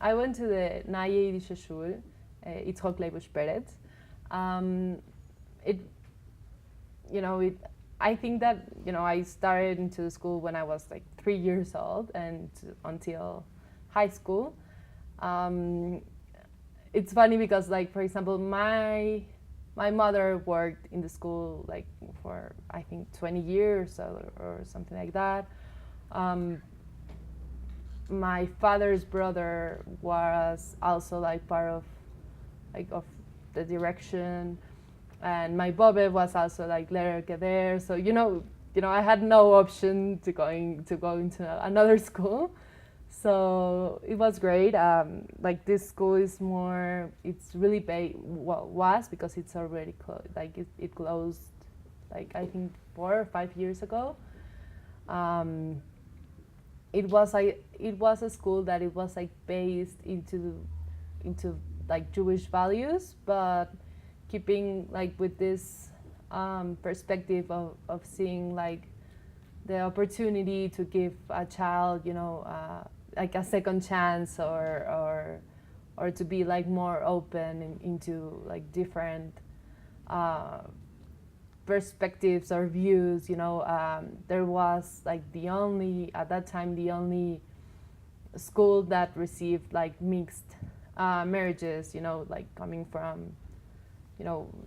I went to the Naye Yiddish School. It's Peretz. It, you know, it. I think that I started into the school when I was like 3 years old and until high school. It's funny because, like, for example, my mother worked in the school like for I think 20 years or something like that. My father's brother was also like part of the direction, and my bobe was also like later there. So I had no option to go into another school. So it was great. Like, this school is more, it's really was because it's already closed. Like it closed, like I think 4 or 5 years ago. It was a school that it was like based into like Jewish values, but keeping like with this perspective of seeing like the opportunity to give a child, like a second chance, or to be like more open into like different perspectives or views. There was like at that time the only school that received like mixed marriages, like coming from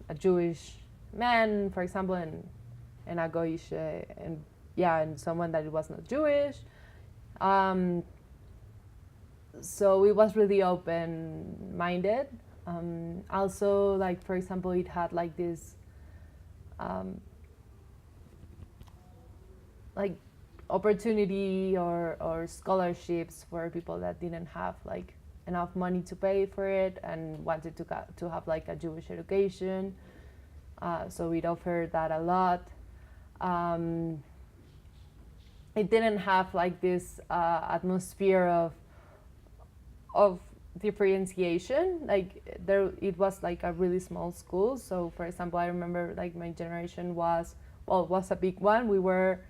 a Jewish man, for example, and a goyish and someone that was not Jewish. So it was really open-minded. Also, like, for example, it had like this like opportunity or scholarships for people that didn't have like enough money to pay for it and wanted to have like a Jewish education. So it offered that a lot. It didn't have like this atmosphere of differentiation. Like, it was like a really small school. So for example, I remember like my generation was a big one. We were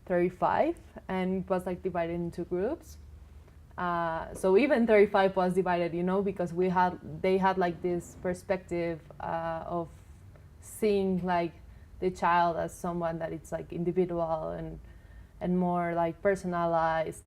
35 and it was like divided into groups. So even 35 was divided, because they had like this perspective of seeing like the child as someone that it's like individual and more like personalized.